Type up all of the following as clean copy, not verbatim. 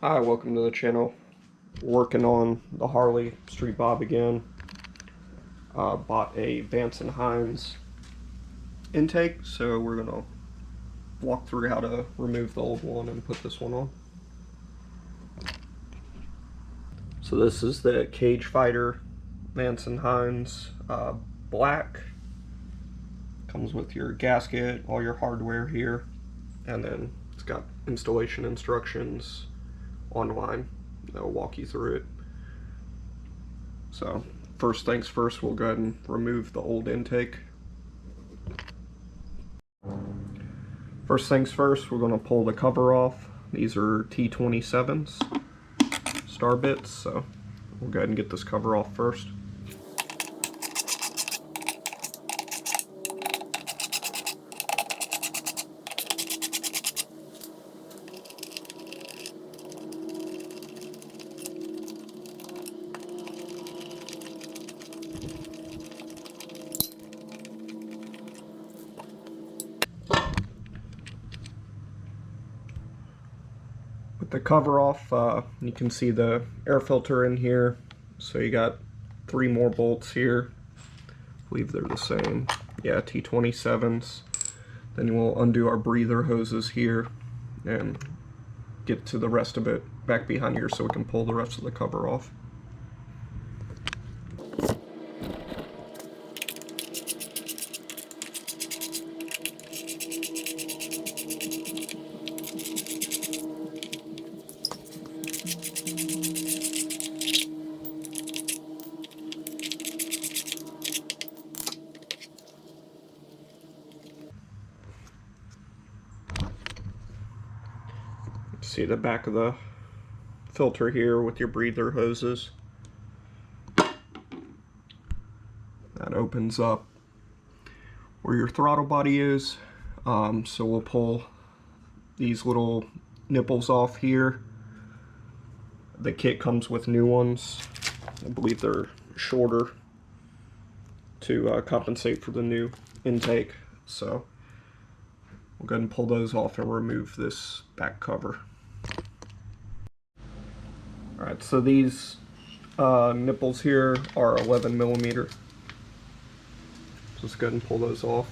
Hi, welcome to the channel. Working on the Harley Street Bob again. Bought a Vance and Hines intake, so we're gonna walk through how to remove the old one and put this one on. So this is the Cage Fighter Vance and Hines black. Comes with your gasket, all your hardware here, and then it's got installation instructions online. They'll walk you through it. So first things first, we'll go ahead and remove the old intake. First things first, we're going to pull the cover off. These are T27s, star bits, so we'll go ahead and get this cover off first. With the cover off, you can see the air filter in here. So you got 3 more bolts here. I believe they're the same. Yeah, T27s. Then we'll undo our breather hoses here and get to the rest of it back behind here so we can pull the rest of the cover off. See the back of the filter here with your breather hoses. That opens up where your throttle body is. So we'll pull these little nipples off here. The kit comes with new ones. I believe they're shorter to compensate for the new intake. So we'll go ahead and pull those off and remove this back cover. Alright, so these nipples here are 11 millimeter. So let's go ahead and pull those off.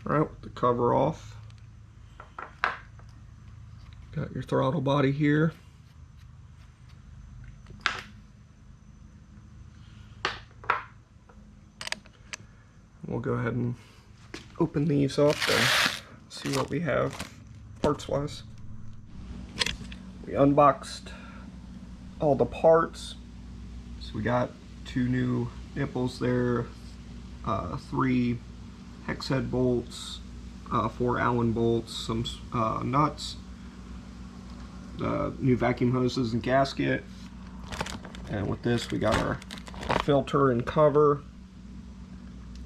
Alright, with the cover off, got your throttle body here. We'll go ahead and open these up and see what we have parts wise. We unboxed all the parts. So we got 2 new nipples there, 3 hex head bolts, 4 Allen bolts, some nuts, new vacuum hoses and gasket. And with this we got our filter and cover,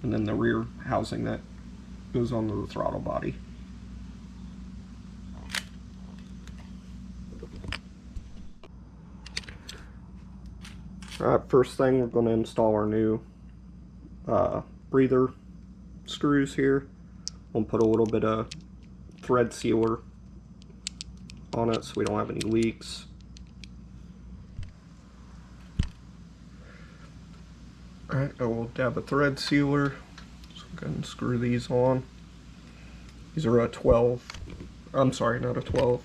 and then the rear housing that goes onto the throttle body. Alright, first thing we're going to install our new breather screws here. We'll put a little bit of thread sealer on it so we don't have any leaks. Alright, I will dab a thread sealer. So go ahead and screw these on. These are a 12. I'm sorry, not a 12.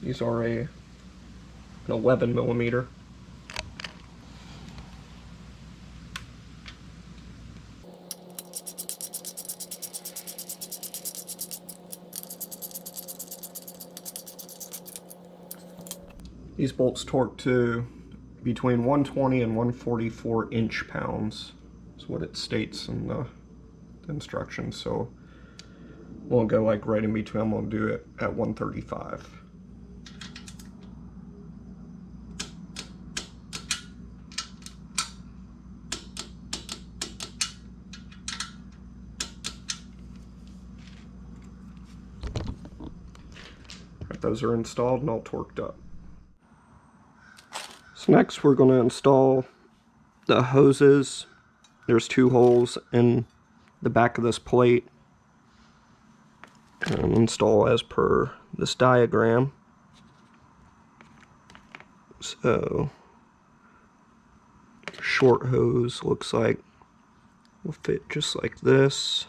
These are an 11 millimeter. These bolts torque to between 120 and 144 inch-pounds is what it states in the instructions. So we'll go like right in between. I'm going to do it at 135. those are installed and all torqued up. So next we're going to install the hoses. There's 2 holes in the back of this plate, and install as per this diagram. So short hose looks like will fit just like this,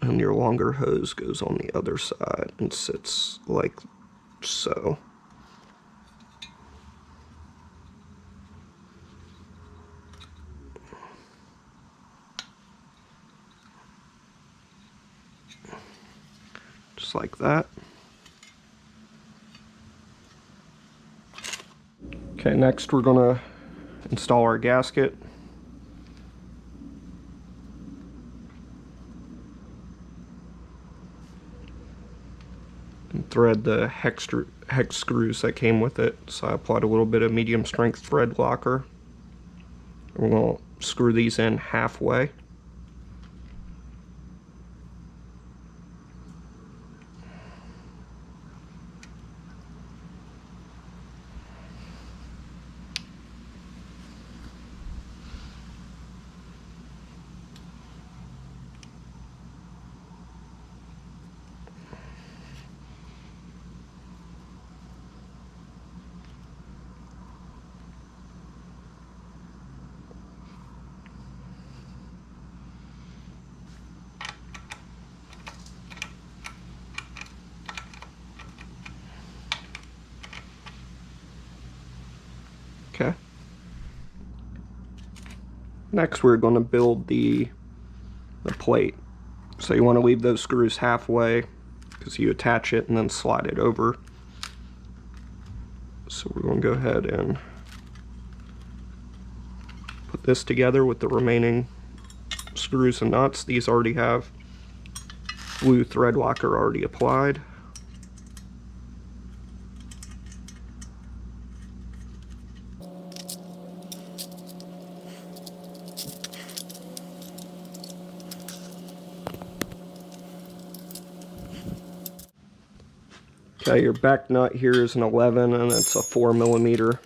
and your longer hose goes on the other side and sits like so. Just like that. Okay, next we're going to install our gasket. And thread the hex screws that came with it. So I applied a little bit of medium strength thread locker. We're going to screw these in halfway. Okay. Next we're going to build the plate. So you want to leave those screws halfway because you attach it and then slide it over. So we're going to go ahead and put this together with the remaining screws and nuts. These already have blue thread locker already applied. Okay, your back nut here is an 11 and it's a 4mm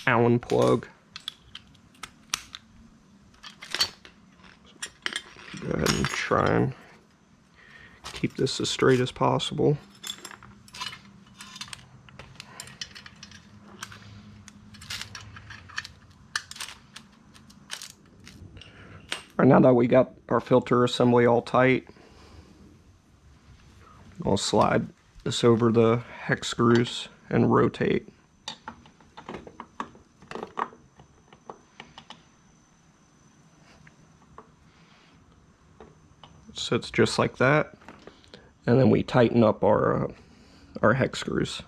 Allen plug. Go ahead and try and keep this as straight as possible. Alright, now that we got our filter assembly all tight, I'll slide this over the hex screws and rotate. So it's just like that, and then we tighten up our hex screws.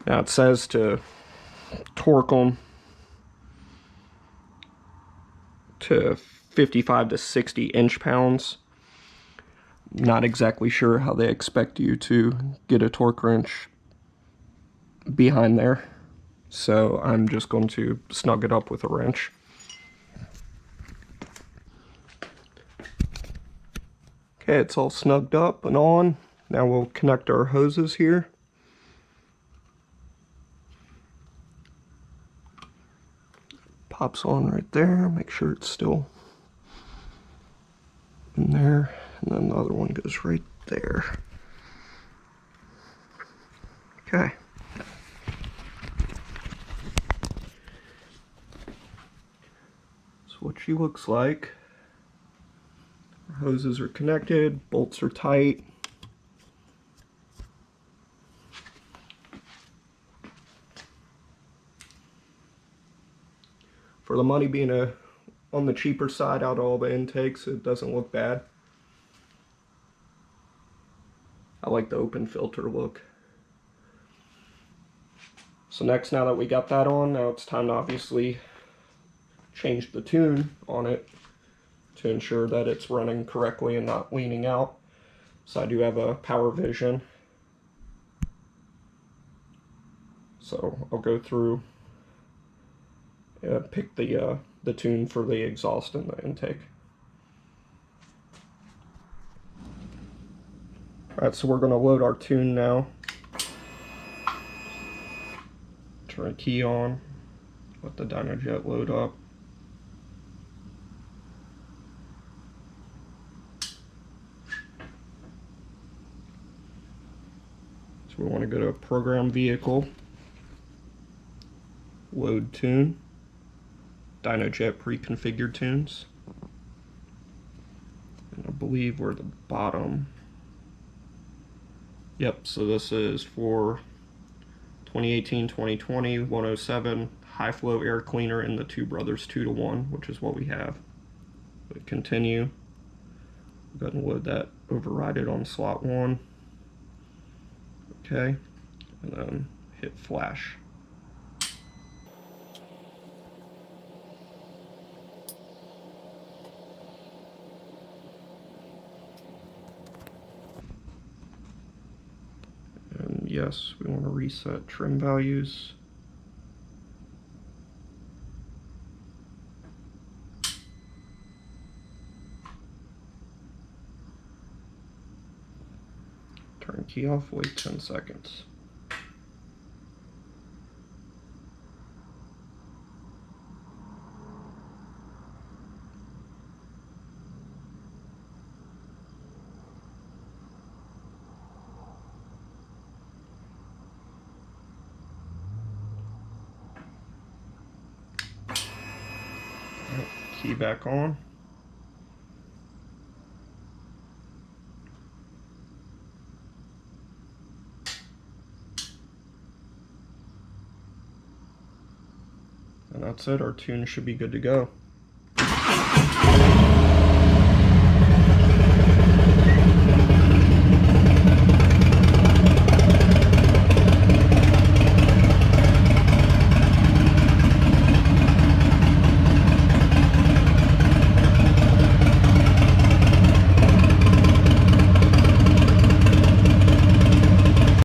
Now it says to torque them to 55 to 60 inch-pounds. Not exactly sure how they expect you to get a torque wrench behind there, so I'm just going to snug it up with a wrench. Okay, it's all snugged up and on. Now we'll connect our hoses here. Pops on right there, make sure it's still in there. And then the other one goes right there. Okay. So what she looks like. Our hoses are connected, bolts are tight. For the money being on the cheaper side out of all the intakes, it doesn't look bad. I like the open filter look. So next, now that we got that on, now it's time to obviously change the tune on it to ensure that it's running correctly and not leaning out. So I do have a Power Vision. So I'll go through, pick the tune for the exhaust and the intake. Alright, so we're going to load our tune now. Turn key on, let the Dyno Jet load up. So we want to go to Program Vehicle, Load Tune, Dyno Jet Pre-Configured Tunes. And I believe we're at the bottom. Yep, so this is for 2018-2020 107 high flow air cleaner in the Two Brothers 2-to-1, which is what we have. But continue. Go ahead and load that, override it on slot 1. Okay, and then hit flash. And yes, we want to reset trim values. Turn key off, wait 10 seconds. Key back on. And that's it, our tune should be good to go.